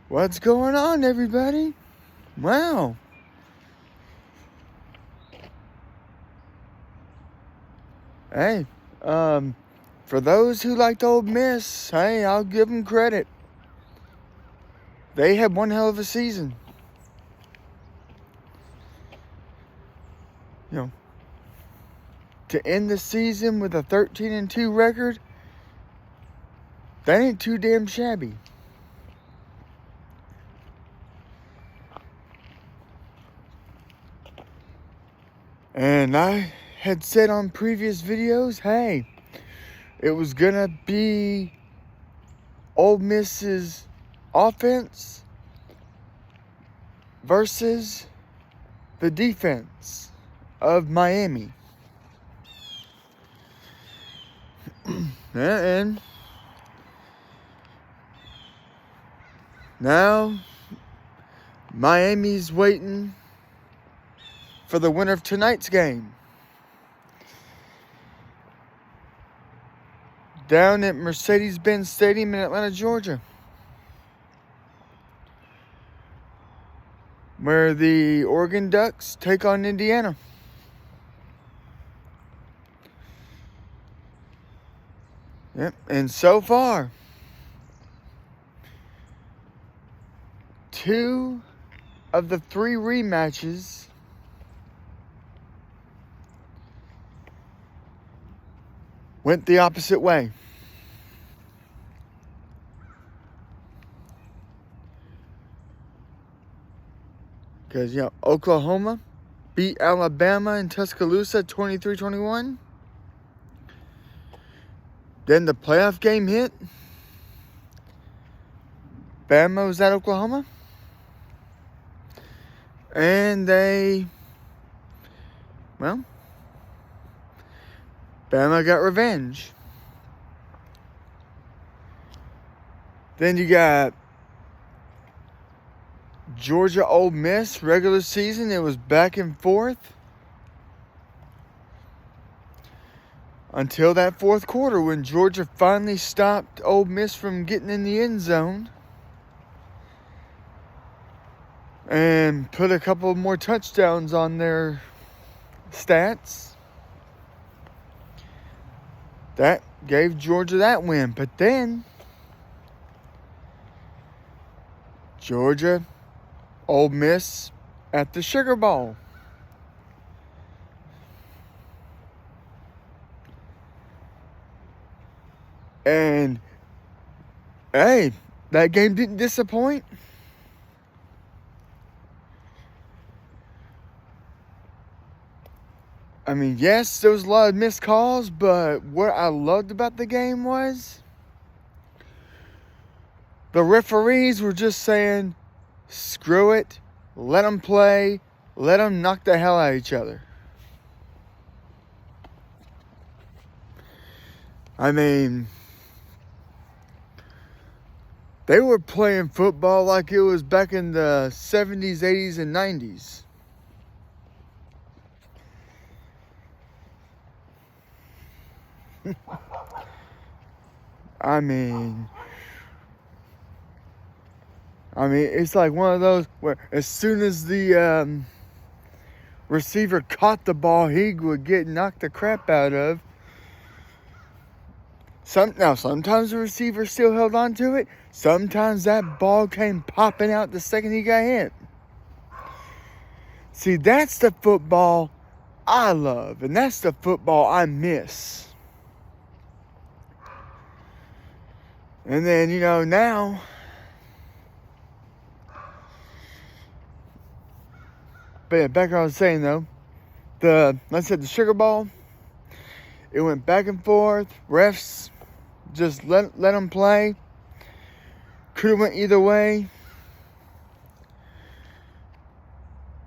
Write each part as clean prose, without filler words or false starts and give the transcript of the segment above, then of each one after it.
What's going on, everybody? Wow. Hey, for those who liked Ole Miss, hey, I'll give them credit. They had one hell of a season. You know, to end the season with a 13-2 record, that ain't too damn shabby. And I had said on previous videos, hey, it was gonna be Ole Miss's offense versus the defense of Miami. And now Miami's waiting for the winner of tonight's game down at Mercedes-Benz Stadium in Atlanta, Georgia, where the Oregon Ducks take on Indiana. Yep, and so far, 2 of the 3 rematches went the opposite way. Because, Oklahoma beat Alabama in Tuscaloosa 23-21. Then the playoff game hit. Bama was at Oklahoma. And Bama got revenge. Then you got Georgia Ole Miss regular season. It was back and forth until that fourth quarter when Georgia finally stopped Ole Miss from getting in the end zone and put a couple more touchdowns on their stats. That gave Georgia that win. But then Georgia, Ole Miss at the Sugar Bowl. And, hey, that game didn't disappoint. I mean, yes, there was a lot of missed calls, but what I loved about the game was the referees were just saying, screw it, let them play, let them knock the hell out of each other. I mean, they were playing football like it was back in the 70s, 80s, and 90s. I mean, it's like one of those where as soon as the receiver caught the ball, he would get knocked the crap out of. Sometimes the receiver still held on to it. Sometimes that ball came popping out the second he got hit. See, that's the football I love, and that's the football I miss. And then, now, but yeah, back to what I was saying, though. Like I said, the Sugar Bowl, it went back and forth. Refs just let them play. Could have went either way.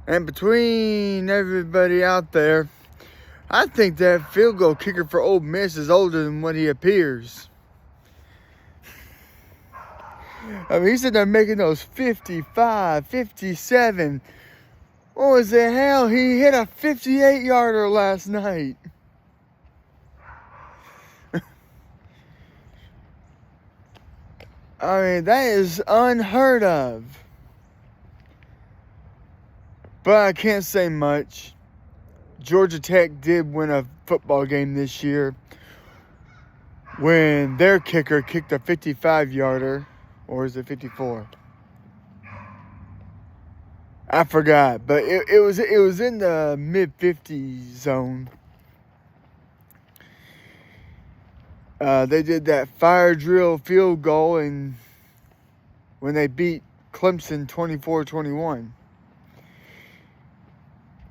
And between everybody out there, I think that field goal kicker for Ole Miss is older than what he appears. I mean, he's in there making those 55, 57. What was the hell? He hit a 58-yarder last night. I mean, that is unheard of. But I can't say much. Georgia Tech did win a football game this year when their kicker kicked a 55-yarder. Or is it 54? I forgot. But it was in the mid-50s zone. They did that fire drill field goal and when they beat Clemson 24-21.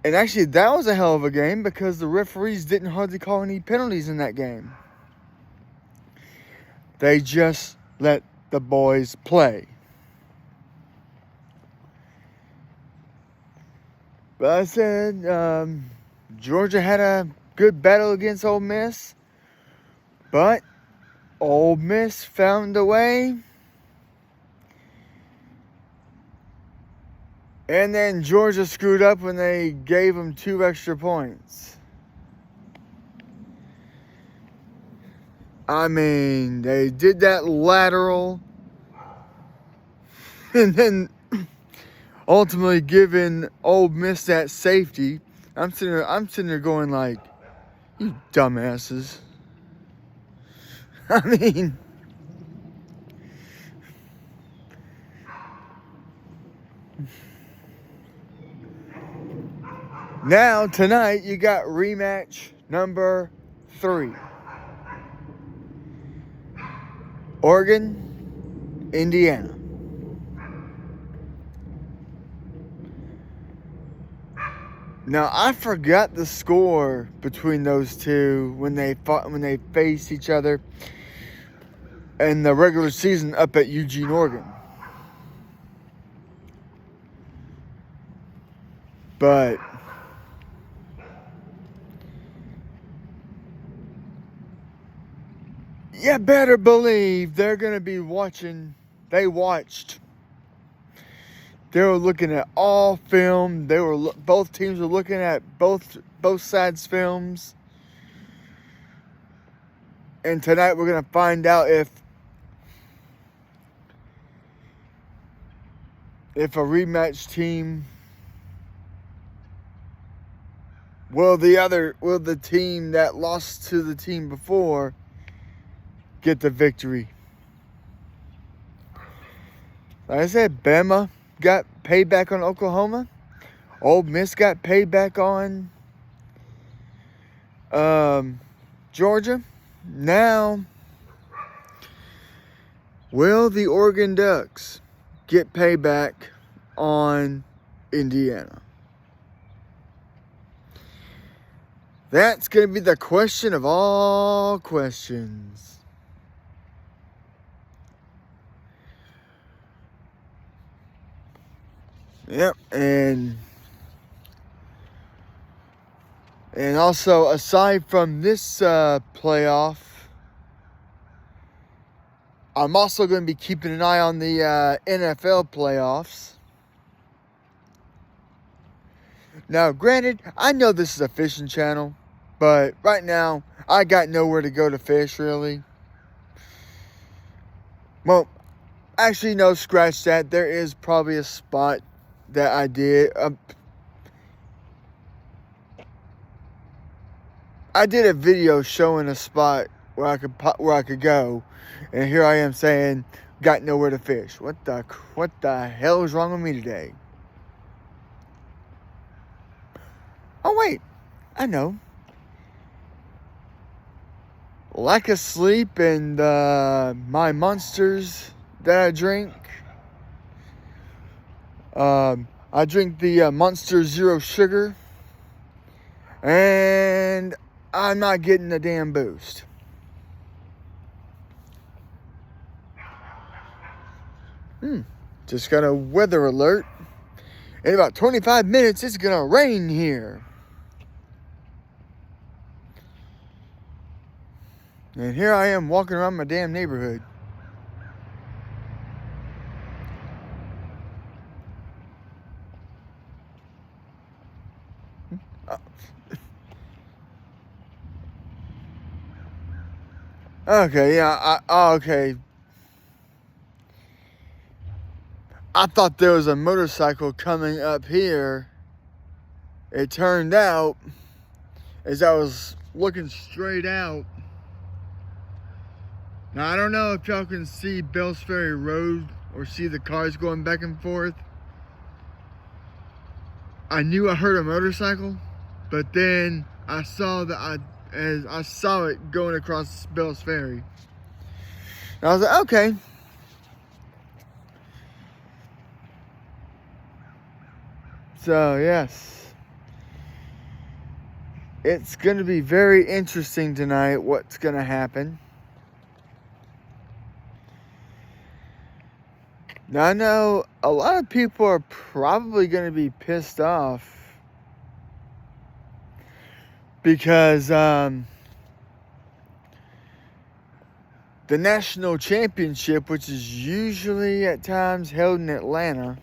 And actually, that was a hell of a game because the referees didn't hardly call any penalties in that game. They just let the boys play. But I said, Georgia had a good battle against Ole Miss. But Ole Miss found a way. And then Georgia screwed up when they gave them 2 extra points. I mean, they did that lateral. And then ultimately giving Ole Miss that safety. I'm sitting there going like, you dumbasses. I mean, now tonight you got rematch number 3. Oregon, Indiana. Now I forgot the score between those two when they faced each other in the regular season up at Eugene, Oregon. But you better believe they're going to be watching. They watched. They were looking at all film. Both teams were looking at both sides' films. And tonight we're going to find out if a rematch team will the team that lost to the team before get the victory. Like I said, Bama got payback on Oklahoma. Ole Miss got payback on Georgia. Now, will the Oregon Ducks get payback on Indiana? That's going to be the question of all questions. Yep, and also aside from this playoff, I'm also going to be keeping an eye on the NFL playoffs. Now, granted, I know this is a fishing channel, but right now I got nowhere to go to fish really. Well, actually, no, scratch that. There is probably a spot that I did. I did a video showing a spot where I could go, and here I am saying got nowhere to fish. What the hell is wrong with me today? Oh wait, I know. Lack of sleep and my monsters that I drink. I drink the Monster Zero Sugar, and I'm not getting a damn boost. Just got a weather alert. In about 25 minutes, it's gonna rain here. And here I am walking around my damn neighborhood. Okay, yeah, okay. I thought there was a motorcycle coming up here. It turned out, as I was looking straight out, now I don't know if y'all can see Bells Ferry Road or see the cars going back and forth. I knew I heard a motorcycle, but then I saw as I saw it going across Bells Ferry. And I was like, okay. So yes, it's going to be very interesting tonight what's going to happen. Now I know a lot of people are probably going to be pissed off because the national championship, which is usually at times held in Atlanta,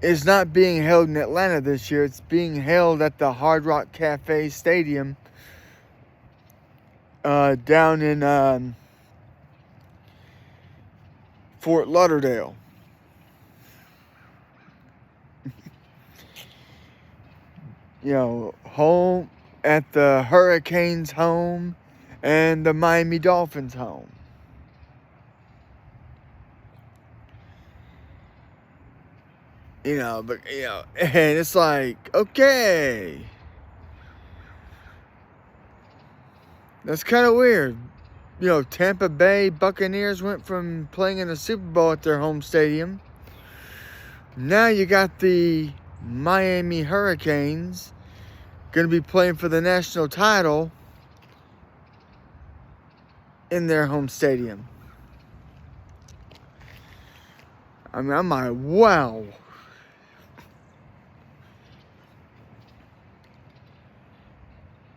is not being held in Atlanta this year. It's being held at the Hard Rock Cafe Stadium down in Fort Lauderdale. You know, home at the Hurricanes' home and the Miami Dolphins' home. You know, but, you know, and it's like, okay. That's kind of weird. You know, Tampa Bay Buccaneers went from playing in the Super Bowl at their home stadium. Now you got the Miami Hurricanes going to be playing for the national title in their home stadium. I mean, I'm like, wow.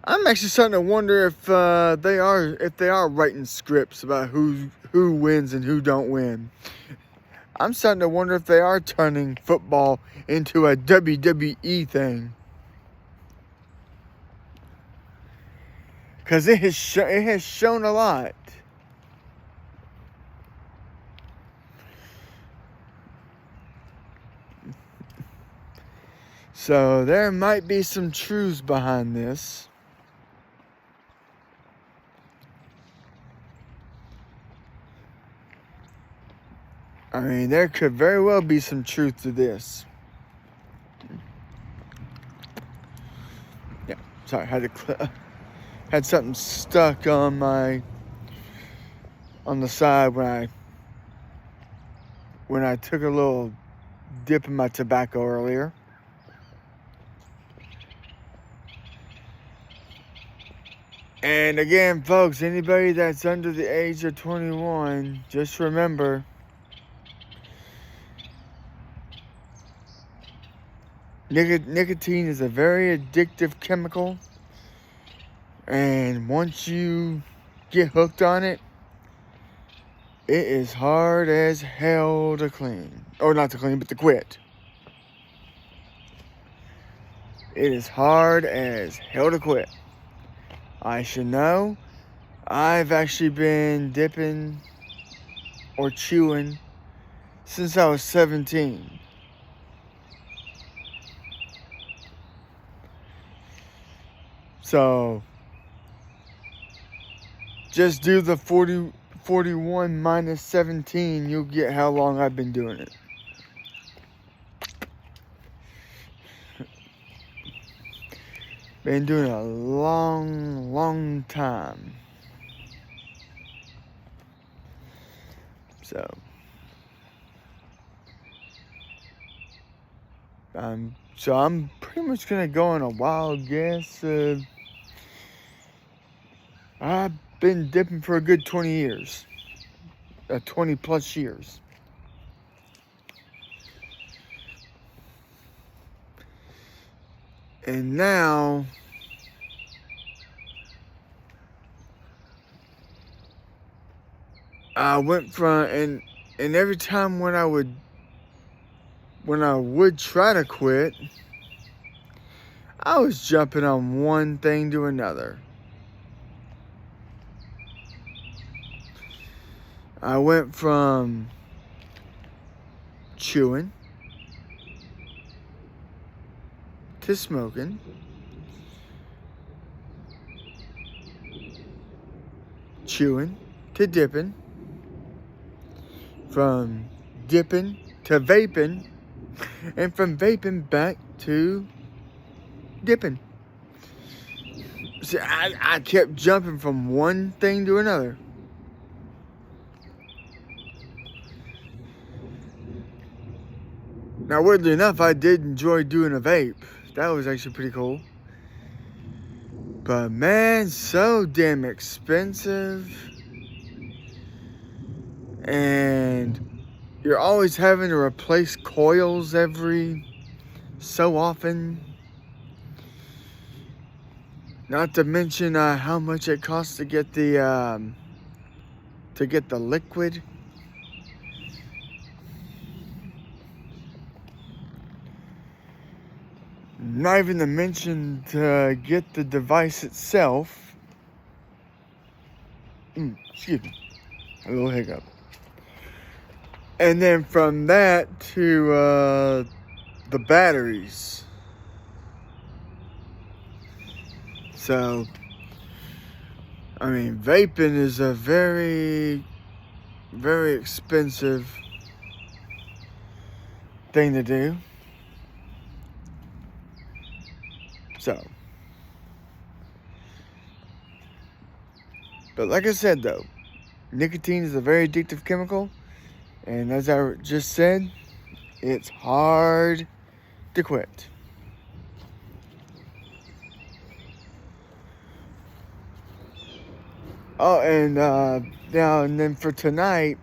I'm actually starting to wonder if they are writing scripts about who wins and who don't win. I'm starting to wonder if they are turning football into a WWE thing. Because it has shown a lot. So there might be some truths behind this. I mean, there could very well be some truth to this. Yeah, sorry, had something stuck on the side when I took a little dip in my tobacco earlier. And again, folks, anybody that's under the age of 21, just remember, nicotine is a very addictive chemical, and once you get hooked on it, it is hard as hell to clean. Or not to clean, but to quit. It is hard as hell to quit. I should know. I've actually been dipping or chewing since I was 17. So, just do the 41 minus 17, you'll get how long I've been doing it. Been doing it a long, long time. So, I'm pretty much gonna go on a wild guess. I've been dipping for a good 20 years. 20 plus years. And now, I went from, and every time when I would try to quit, I was jumping on one thing to another. I went from chewing to smoking, chewing to dipping, from dipping to vaping, and from vaping back to dipping. See, I kept jumping from one thing to another. Now, weirdly enough, I did enjoy doing a vape. That was actually pretty cool. But man, so damn expensive. And you're always having to replace coils every so often. Not to mention how much it costs to get the liquid. Not even to mention to get the device itself. Excuse me, a little hiccup. And then from that to the batteries. So, I mean, vaping is a very, very expensive thing to do. So, but like I said though, nicotine is a very addictive chemical, and as I just said, it's hard to quit. Oh, and now and then for tonight,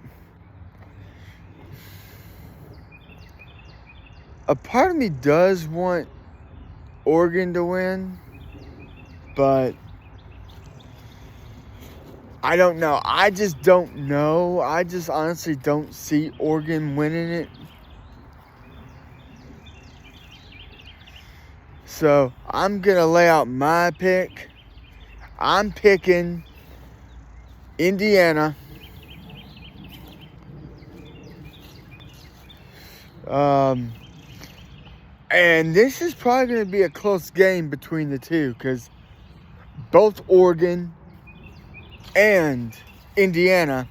a part of me does want Oregon to win, but I don't know. I just don't know. I just honestly don't see Oregon winning it. So I'm going to lay out my pick. I'm picking Indiana. And this is probably going to be a close game between the two, because both Oregon and Indiana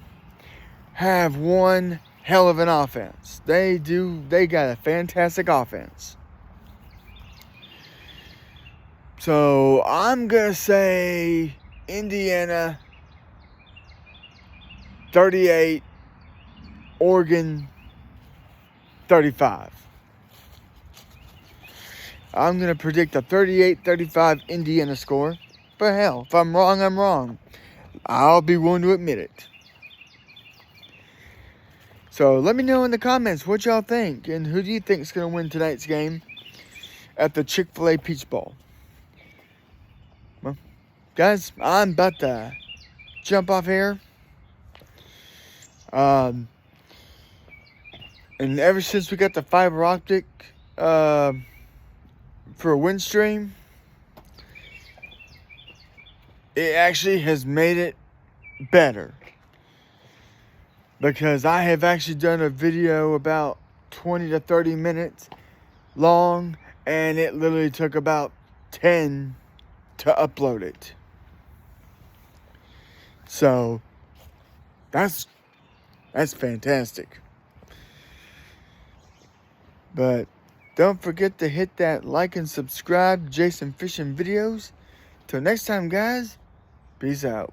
have one hell of an offense. They got a fantastic offense. So I'm going to say Indiana 38, Oregon 35. I'm going to predict a 38-35 Indiana score. But hell, if I'm wrong, I'm wrong. I'll be willing to admit it. So let me know in the comments what y'all think, and who do you think is going to win tonight's game at the Chick-fil-A Peach Bowl. Well, guys, I'm about to jump off here. And ever since we got the fiber optic for a Windstream, it actually has made it better, because I have actually done a video about 20 to 30 minutes long, and it literally took about 10 to upload it. So that's fantastic. But don't forget to hit that like and subscribe, Jason Fishing Videos. Till next time, guys, peace out.